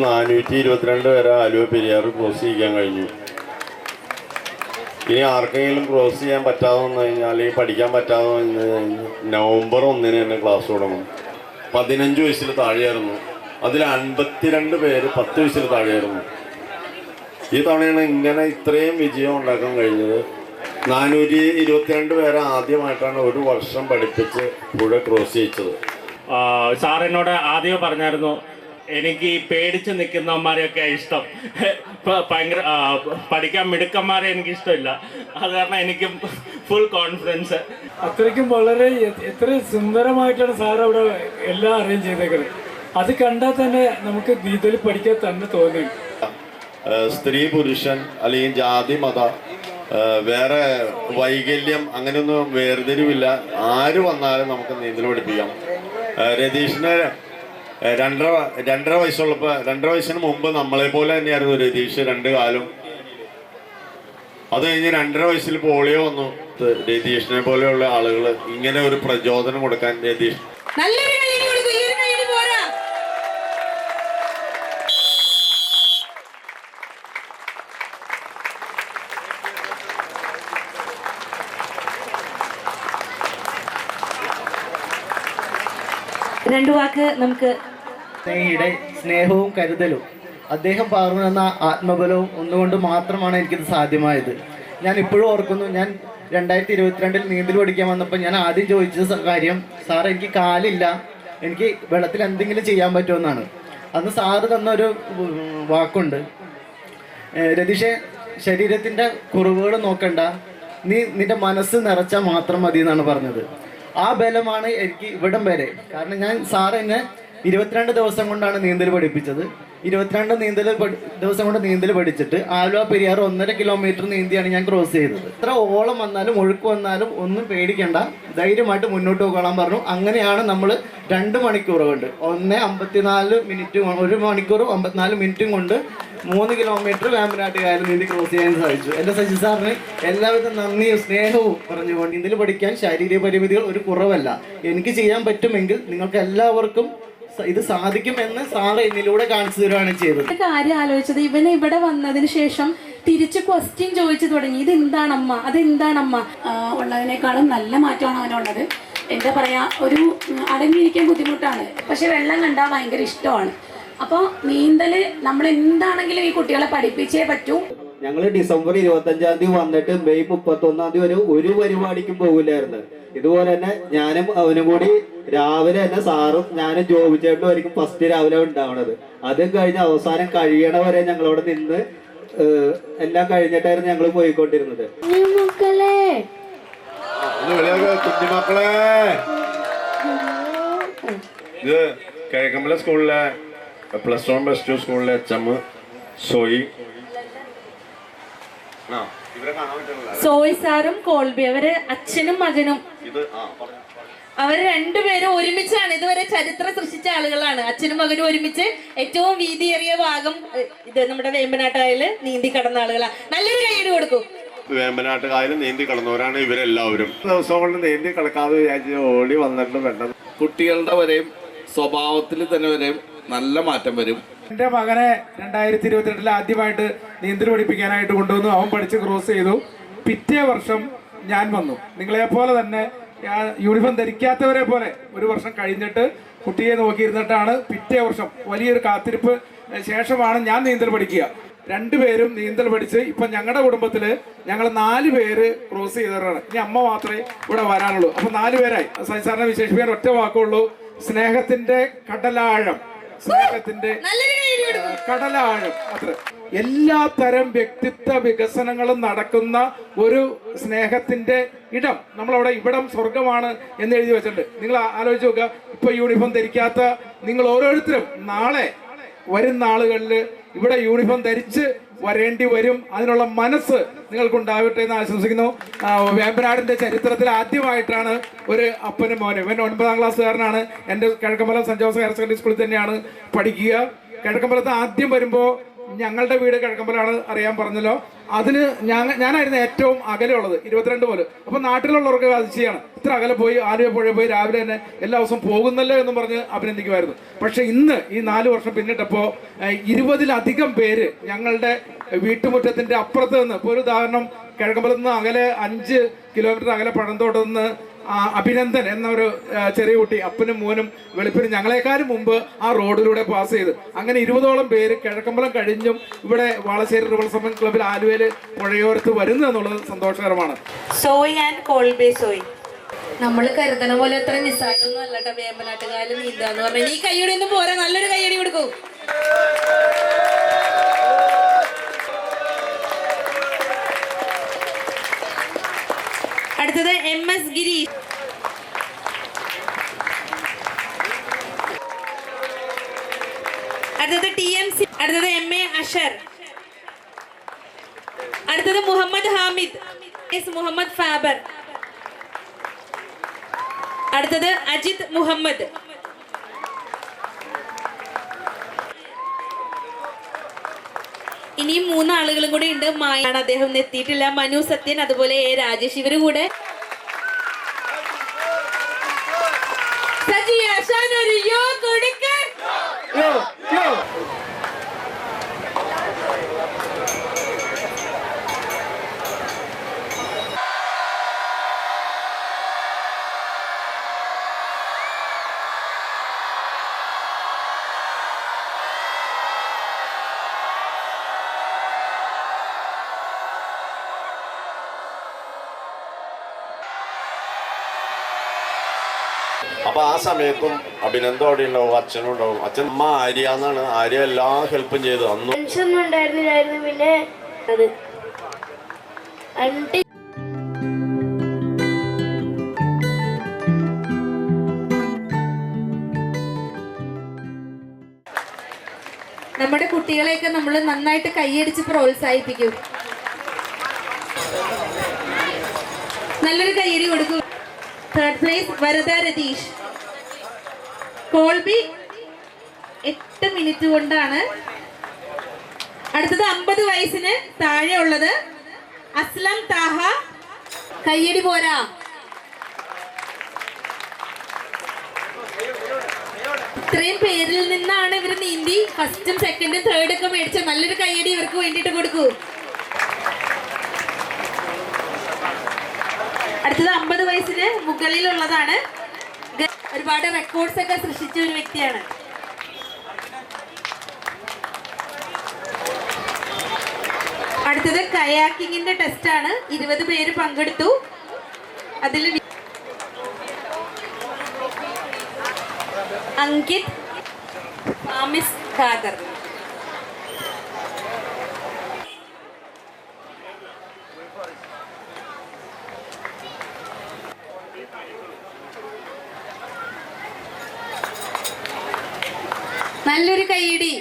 422 വരെ ആലുവ പെരിയാർ ക്രോസ് ചെയ്യാൻ കഴിഞ്ഞു. ഇനി ആർക്കെങ്കിലും ക്രോസ് ചെയ്യാൻ പറ്റാതെ വന്നു കഴിഞ്ഞാൽ അല്ലെങ്കിൽ പഠിക്കാൻ പറ്റാതെ വന്നു കഴിഞ്ഞാൽ നവംബർ 1 തന്നെ ക്ലാസ് തുടങ്ങും. 15 വയസ്സിൽ താഴെയായിരുന്നു. അതിൽ 52 പേര് 10 വയസ്സിൽ താഴെയായിരുന്നു. ഈ തവണയാണ് ഇങ്ങനെ ഇത്രയും വിജയം ഉണ്ടാക്കാൻ കഴിഞ്ഞത്. 422 പേരെ ആദ്യമായിട്ടാണ് ഒരു വർഷം പഠിപ്പിച്ച് പുഴ ക്രോസ് ചെയ്യിച്ചത്. സാർ എന്നോട് ആദ്യം പറഞ്ഞായിരുന്നു എനിക്ക് ഈ പേടിച്ച് നിൽക്കുന്നവന്മാരെയൊക്കെ ഇഷ്ടം, ഭയങ്കര പഠിക്കാൻ മിടുക്കന്മാരെ എനിക്ക് ഇഷ്ടമില്ല. അത് കാരണം എനിക്ക് ഫുൾ കോൺഫിഡൻസ്. അത്രയ്ക്കും വളരെ എത്ര സുന്ദരമായിട്ടാണ് സാർ അവിടെ എല്ലാം അറേഞ്ച് ചെയ്തേക്കുന്നത്. അത് കണ്ടാൽ തന്നെ നമുക്ക് നീന്തൽ പഠിക്കാൻ തന്നെ തോന്നി. സ്ത്രീ പുരുഷൻ അല്ലെങ്കിൽ ജാതി മത വേറെ വൈകല്യം അങ്ങനെയൊന്നും വേർതിരിവില്ല. ആര് വന്നാലും നമുക്ക് നീന്തൽ പഠിപ്പിക്കാം. രതീഷിന് 2.5 വയസ്സുള്ളപ്പോൾ 2.5 വയസ്സിന് മുമ്പ് നമ്മളെ പോലെ തന്നെയായിരുന്നു രതീഷ് 2 കാലും. അത് കഴിഞ്ഞ് 2.5 വയസ്സിൽ പോളിയോ വന്നു. രതീഷിനെ പോലെയുള്ള ആളുകൾ ഇങ്ങനെ ഒരു പ്രചോദനം കൊടുക്കാൻ രതീഷ് രണ്ടു വാക്ക് നമുക്ക്. സ്നേഹവും കരുതലും അദ്ദേഹം പകർന്നു തന്ന ആത്മബലവും ഒന്നുകൊണ്ട് മാത്രമാണ് എനിക്കിത് സാധ്യമായത്. ഞാൻ ഇപ്പോഴും ഓർക്കുന്നു, ഞാൻ 2022 നീന്തൽ പഠിക്കാൻ വന്നപ്പോൾ ഞാൻ ആദ്യം ചോദിച്ച കാര്യം, സാർ എനിക്ക് കാലില്ല, എനിക്ക് വെള്ളത്തിൽ എന്തെങ്കിലും ചെയ്യാൻ പറ്റുമെന്നാണ്. അന്ന് സാറ് തന്നൊരു വാക്കുണ്ട്, രതീഷേ ശരീരത്തിൻ്റെ കുറവുകൾ നോക്കണ്ട, നിന്റെ മനസ്സ് നിറച്ചാൽ മാത്രം മതി എന്നാണ് പറഞ്ഞത്. ആ ബലമാണ് എനിക്ക് ഇവിടം വരെ. കാരണം ഞാൻ സാർ എന്നെ 22 ദിവസം കൊണ്ടാണ് നീന്തൽ പഠിപ്പിച്ചത്. 22 ദിവസം കൊണ്ട് നീന്തൽ പഠിച്ചിട്ട് ആലുവ പെരിയാർ 1.5 കിലോമീറ്റർ നീന്തിയാണ് ഞാൻ ക്രോസ് ചെയ്തത്. എത്ര ഓളം വന്നാലും ഒഴുക്ക് വന്നാലും ഒന്നും പേടിക്കണ്ട, ധൈര്യമായിട്ട് മുന്നോട്ട് പോകാൻ പറഞ്ഞു. അങ്ങനെയാണ് നമ്മൾ 2 മണിക്കൂർ കൊണ്ട് 1:54 മിനിറ്റ് 1 മണിക്കൂറും 54 മിനിറ്റും കൊണ്ട് 3 കിലോമീറ്റർ വേമ്പനാട്ടുകായൽ നീന്തി ക്രോസ് ചെയ്യാൻ സാധിച്ചു. എൻ്റെ ശശി സാറിന് എല്ലാവിധ നന്ദിയും സ്നേഹവും പറഞ്ഞുകൊണ്ട് നീന്തൽ പഠിക്കാൻ ശാരീരിക പരിമിതികൾ ഒരു കുറവല്ല. എനിക്ക് ചെയ്യാൻ പറ്റുമെങ്കിൽ നിങ്ങൾക്ക് എല്ലാവർക്കും ഇത് സാധിക്കുമെന്ന് സാറ് എന്നിലൂടെ കാണിച്ചു തരുവാണ് ചെയ്തത്. കാര്യം ആലോചിച്ചത്, ഇവന് ഇവിടെ വന്നതിന് ശേഷം തിരിച്ച് ക്വസ്റ്റ്യൻ ചോദിച്ചു തുടങ്ങി, ഇതെന്താണമ്മ, അതെന്താണമ്മ. ഉള്ളതിനേക്കാളും നല്ല മാറ്റമാണ് അവനുള്ളത്. എന്താ പറയാ, ഒരു അടങ്ങിയിരിക്കാൻ ബുദ്ധിമുട്ടാണ്, പക്ഷെ വെള്ളം കണ്ടാൽ ഭയങ്കര ഇഷ്ടമാണ്. അപ്പോൾ നീന്തൽ നമ്മൾ എന്താണെങ്കിലും ഈ കുട്ടികളെ പഠിപ്പിച്ചേ പറ്റൂ. ഞങ്ങൾ ഡിസംബർ 25-ാം തീയതി വന്നിട്ട് മെയ് 31-ാം തീയതി വരെ ഒരു പരിപാടിക്കും പോകില്ലായിരുന്നു. ഇതുപോലെ തന്നെ ഞാനും അവനും കൂടി രാവിലെ തന്നെ സാറും ഞാനും ജോബി ചേട്ടനും ആയിരിക്കും ഫസ്റ്റ് രാവിലെ ഉണ്ടാവണത്. അതും കഴിഞ്ഞ് അവസാനം കഴിയണ വരെ ഞങ്ങളവിടെ നിന്ന് എല്ലാം കഴിഞ്ഞിട്ടായിരുന്നു ഞങ്ങൾ പോയിക്കൊണ്ടിരുന്നത്. കുഞ്ഞുമക്കളെ, ഇത് കിഴക്കമ്പല സ്കൂളിലെ +1 +2 സ്കൂളിലെ HM സോയി സാറും കോൾബി, അവര് അച്ഛനും മകനും. അവര് രണ്ടുപേരും ഒരുമിച്ചാണ് ഇതുവരെ ചരിത്രം സൃഷ്ടിച്ച ആളുകളാണ്. അച്ഛനും മകനും ഒരുമിച്ച് ഏറ്റവും വീതിയേറിയ ഭാഗം ഇത് നമ്മുടെ വേമ്പനാട്ടുകായല് നീന്തി കടന്ന ആളുകളാണ്. നല്ലൊരു കൈയ്യടി കൊടുക്കും. വേമ്പനാട്ടുകായൽ നീന്തി കടന്നവരാണ് ഇവരെല്ലാവരും. ദിവസം കൊണ്ട് നീന്തി കിടക്കാതെ വിചാരിച്ച് ഓടി വന്നിട്ട് വേണ്ടത്. കുട്ടികളുടെ വരെയും സ്വഭാവത്തിൽ തന്നെ വരെയും നല്ല മാറ്റം വരും. എൻ്റെ മകനെ 2022 ആദ്യമായിട്ട് നീന്തൽ പഠിപ്പിക്കാനായിട്ട് കൊണ്ടുവന്നു. അവൻ പഠിച്ച് ക്രോസ് ചെയ്തു. പിറ്റേ വർഷം ഞാൻ വന്നു. നിങ്ങളെപ്പോലെ തന്നെ യൂണിഫോം ധരിക്കാത്തവരെ പോലെ ഒരു വർഷം കഴിഞ്ഞിട്ട് കുട്ടിയെ നോക്കിയിരുന്നിട്ടാണ് പിറ്റേ വർഷം വലിയൊരു കാത്തിരിപ്പ് ശേഷമാണ് ഞാൻ നീന്തൽ പഠിക്കുക. 2 പേരും നീന്തൽ പഠിച്ച് ഇപ്പം ഞങ്ങളുടെ കുടുംബത്തിൽ ഞങ്ങൾ 4 പേര് ക്രോസ് ചെയ്തവരാണ്. ഇനി അമ്മ മാത്രമേ ഇവിടെ വരാനുള്ളൂ. അപ്പം 4 പേരായി. സാറിനെ വിശേഷിപ്പിക്കാൻ ഒറ്റ വാക്കുള്ളൂ, സ്നേഹത്തിന്റെ കടലാഴം, സ്നേഹത്തിന്റെ കടലാഴം. അത്ര എല്ലാ തരം വ്യക്തിത്വ വികസനങ്ങളും നടക്കുന്ന ഒരു സ്നേഹത്തിന്റെ ഇടം. നമ്മളവിടെ ഇവിടം സ്വർഗമാണ് എന്ന് എഴുതി വെച്ചിട്ടുണ്ട്. നിങ്ങൾ ആലോചിച്ച് നോക്കുക, ഇപ്പൊ യൂണിഫോം ധരിക്കാത്ത നിങ്ങൾ ഓരോരുത്തരും നാളെ വരുന്ന ആളുകളിൽ ഇവിടെ യൂണിഫോം ധരിച്ച് വരേണ്ടി വരും. അതിനുള്ള മനസ്സ് നിങ്ങൾക്കുണ്ടാവട്ടെ എന്ന് ആശംസിക്കുന്നു. വേമ്പനാടിന്റെ ചരിത്രത്തിൽ ആദ്യമായിട്ടാണ് ഒരു അപ്പനും മോനും. ഇവൻ 9ാം ക്ലാസ്സുകാരനാണ്. എൻ്റെ Kizhakkambalam saint Joseph higher secondary സ്കൂളിൽ തന്നെയാണ് പഠിക്കുക. കിഴക്കമ്പലത്ത് ആദ്യം വരുമ്പോൾ ഞങ്ങളുടെ വീട് കിഴക്കമ്പലാണ് അറിയാൻ പറഞ്ഞല്ലോ. അതിന് ഞാനായിരുന്നു ഏറ്റവും അകലെയുള്ളത്, 22 പോലും. അപ്പം നാട്ടിലുള്ളവർക്ക് അതിശയാണ്, ഇത്ര അകലെ പോയി ആലുവ പുഴ പോയി രാവിലെ തന്നെ എല്ലാ ദിവസവും പോകുന്നല്ലോ എന്നും പറഞ്ഞ് അഭിനന്ദിക്കുമായിരുന്നു. പക്ഷെ ഇന്ന് ഈ 4 വർഷം പിന്നിട്ടപ്പോൾ 20-ലധികം പേര് ഞങ്ങളുടെ വീട്ടുമുറ്റത്തിൻ്റെ അപ്പുറത്ത് നിന്ന്, ഇപ്പോൾ ഒരു ഉദാഹരണം, കിഴക്കമ്പലത്ത് നിന്ന് അകലെ 5 കിലോമീറ്റർ അകലെ പഴന്തോട്ടത്ത് നിന്ന് അഭിനന്ദൻ എന്നൊരു ചെറിയ കുട്ടി, അപ്പനും മോനും വെളുപ്പിനും ഞങ്ങളെക്കാളും മുമ്പ് ആ റോഡിലൂടെ പാസ് ചെയ്ത്, അങ്ങനെ 20ഓളം പേര് കിഴക്കമ്പലം കഴിഞ്ഞും ഇവിടെ വാളശ്ശേരി റിവൾസമ്മൻ ക്ലബ്ബിൽ ആലുവയിൽ പുഴയോരത്ത് വരുന്നു എന്നുള്ളത് സന്തോഷകരമാണ്. Soy and Kolbe Soy. നമ്മൾ കരുതണ പോലെ അത്ര നിസ്സാരമൊന്നും അല്ല കേട്ടോ വേമ്പനാട്ടുകാലം നീന്താന്ന് പറഞ്ഞാൽ. ഈ കയ്യടി ഒന്നും പോരാ, നല്ലൊരു കയ്യടി കൊടുക്കൂ. അടുത്തത് MS ഗിരീഷ്. അടുത്തത് TMC. അടുത്തത് MA അഷർ. അടുത്തത് മുഹമ്മദ് ഹാമിദ്. മുഹമ്മദ് ഫാബർ. അടുത്തത് അജിത് മുഹമ്മദ്. ഇനിയും 3 ആളുകളും കൂടി ഉണ്ട്. മായാണ്, അദ്ദേഹം എത്തിയിട്ടില്ല. മനു സത്യൻ, അതുപോലെ A രാജേഷ്, ഇവര് കൂടെ. അപ്പൊ ആ സമയത്തും അഭിനന്ദം അവിടെ ഉണ്ടാവും, അച്ഛനും ഉണ്ടാവും. അച്ഛൻ അമ്മ ആര്യ എന്നാണ്, ആര്യ എല്ലാ ഹെൽപ്പും ചെയ്തു. അന്നും ടെൻഷനൊന്നും ഉണ്ടായിരുന്നില്ലായിരുന്നു. പിന്നെ അത് നമ്മുടെ കുട്ടികളെയൊക്കെ നമ്മൾ നന്നായിട്ട് കൈയടിച്ച് പ്രോത്സാഹിപ്പിക്കും. നല്ലൊരു കൈയടി കൊടുക്കൂ. 3rd place Varada Ratheesh. Colby 8 minute കൊണ്ടാണ്. അടുത്തത് 50 വയസ്സിന് താഴെ ഉള്ളത് അസ്ലം താഹ. കയ്യടി പോരാ. ഇത്രയും പേരിൽ നിന്നാണ് ഇവർ നീന്തി 1st, 2nd, 3rd ഒക്കെ മേടിച്ച. നല്ലൊരു കയ്യടി ഇവർക്ക് വേണ്ടിയിട്ട് കൊടുക്കൂ. അടുത്തത് 50 വയസ്സിന് മുകളിലുള്ളതാണ്. ഒരുപാട് റെക്കോർഡ്സ് ഒക്കെ സൃഷ്ടിച്ച ഒരു വ്യക്തിയാണ്. അടുത്തത് കയാക്കിങ്ങിന്റെ ടെസ്റ്റ് ആണ്. 20 പേര് പങ്കെടുത്തു. അതിൽ അങ്കിത്, ആമിസ് ഖാദർ. നല്ലൊരു കൈയടി.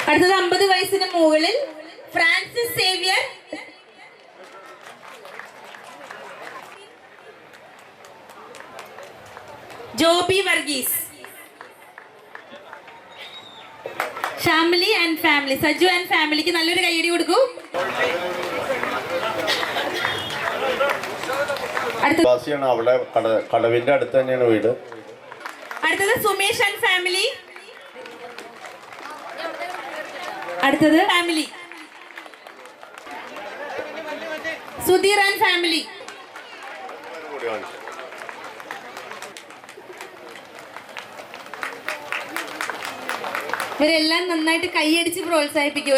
അടുത്തത് 50 വയസ്സിന് മുകളിൽ Francis Xavier, Joby Varghese, Shamili and family, Saju and ഫാമിലിക്ക് നല്ലൊരു കൈയടി കൊടുക്കൂ. അവിടെ കടവിന്റെ അടുത്ത് തന്നെയാണ് വീട്. അടുത്തത് സുമേഷ് ആൻഡ് ഫാമിലി. അടുത്തത് ഫാമിലി സുധീർ ആൻഡ് ഫാമിലി. ഇവരെല്ലാം നന്നായിട്ട് കൈയടിച്ച് പ്രോത്സാഹിപ്പിക്കും.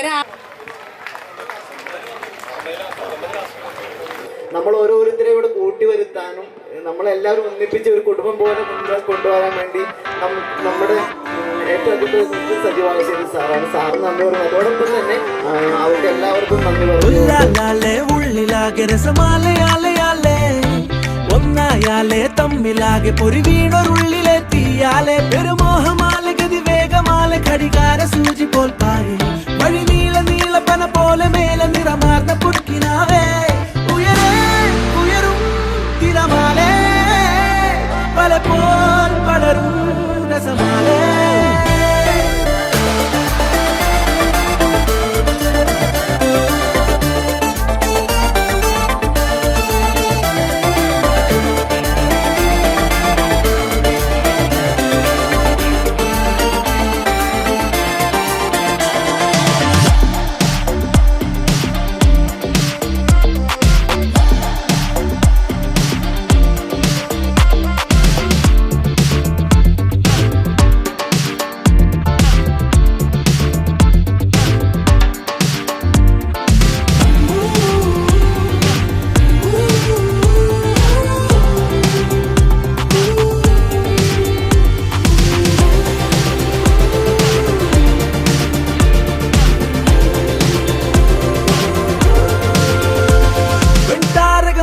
നമ്മൾ ഓരോരുത്തരെയും ഇവിടെ കൂട്ടി വരുത്താനും നമ്മളെല്ലാവരും ഒന്നിപ്പിച്ച് ഒരു കുടുംബം പോലെ മുന്നോട്ട് കൊണ്ടുവരാൻ വേണ്ടി നമ്മുടെ ഏറ്റവും അധികം സജീവാശ്ശേരി സാറാണ്. സാറ് നന്ദി പറഞ്ഞു. അതോടൊപ്പം തന്നെ അവർക്ക് എല്ലാവർക്കും നന്ദി പറഞ്ഞു. ഉള്ളിലാകെ രസമാലയാലയാലേ ഒന്നായാലേ തമ്മിലാകെ പൊരി വീണൊരുള്ളിലെ തീയാലെ പെരുമോഹമാല ഗതി വേഗമാല ഘടികാര സൂചി പോൽ പായേ വഴി നീള നീളപ്പന പോലെ മേലെ നിറമാർന്ന പുടുക്കിനാവേ ഉയരേ ഉയരും തിരമാലേ പലപ്പോൾ പടരും രസമാലേ.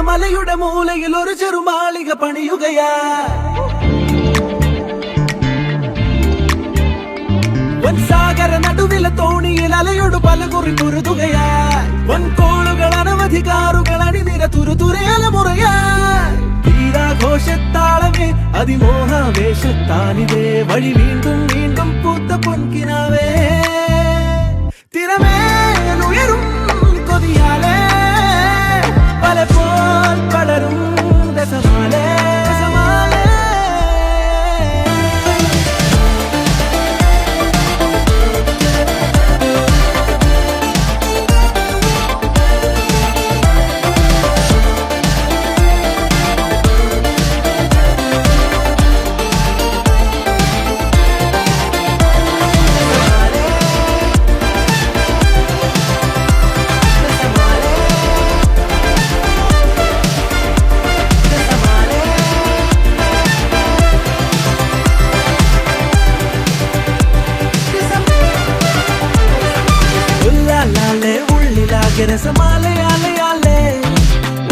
മലയുടെ മൂലയിൽ ഒരു ചെറുമാളിക പണിയുകയാ. വൻസാഗര നടുവിലെ തോണിയിൽ അലയോട് പലകുറി പൊരുതുകയാ. വൻകോളുകൾ അനവധി കാറുകൾ അണിനിര തുരുതുരെ അലമുറയാ. വീരാഘോഷത്താളമേ അതിമോഹാവേശത്താലിതേ വഴി വീണ്ടും വീണ്ടും പൂത്ത പൊൻകിനാവേ. തിരമേലുയരും കൊതിയാലേ പലപ്പോൾ പടരും രസമാലേ രസമാലേ. രസമാലയാലയാലേ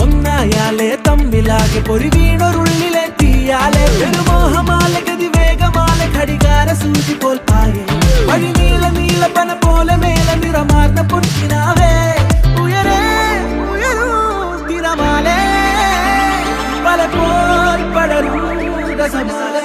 ഒന്നായാലേ തമ്മിലാകെ പൊരി വീണൊരുള്ളിലെ തീയാലേ. ഒരു മോഹമാല ഗതി വേഗമാല ഘടികാര സൂചി പോൽ പായേ. വഴി നീള നീളപ്പന പോലെ മേല നിറമാർന്ന പൊൻകിനാവേ. ഉയരേ ഉയരൂ തിരമാലേ പലപ്പോൾ പടരും രസമാലേ.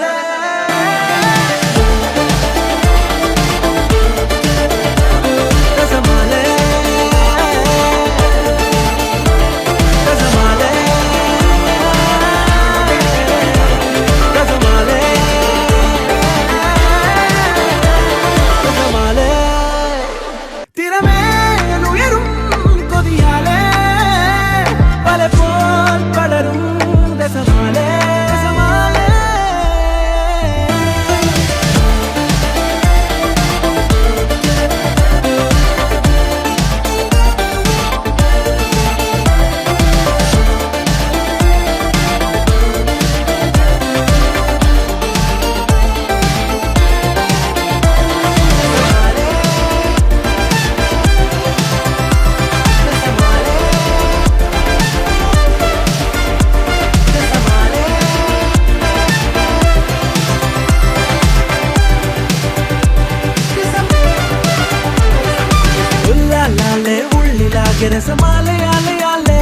രസമാലയാലയാലേ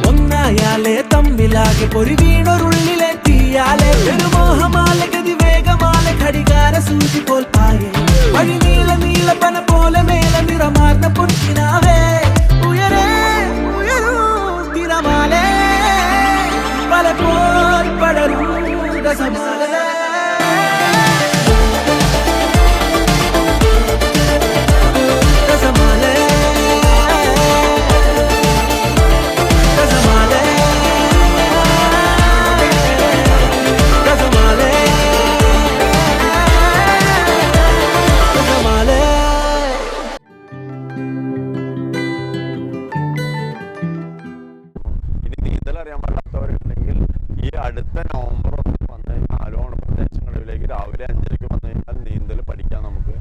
ഒന്നായാലേ തമ്മിലാകെ പൊരി വീണൊരുള്ളിലെ തീയാലേ. ഒരു മോഹമാല ഗതി വേഗമാല ഘടികാര സൂചി പോൽ പായേ. വഴി നീള നീളപ്പന പോലെ മേല നിറമാർന്ന പൊൻകിനാവേ. ഉയരേ ഉയരൂ തിരമാലേ പലപ്പോൾ പടരും രസമാലേ. അറിയാൻ പാടാത്തവരുണ്ടെങ്കിൽ ഈ അടുത്ത നവംബർ 1 വന്ന് ആലോണ പ്രദേശങ്ങളിലേക്ക് രാവിലെ 5:30 വന്നു കഴിഞ്ഞാൽ നീന്തൽ പഠിക്കാൻ നമുക്ക്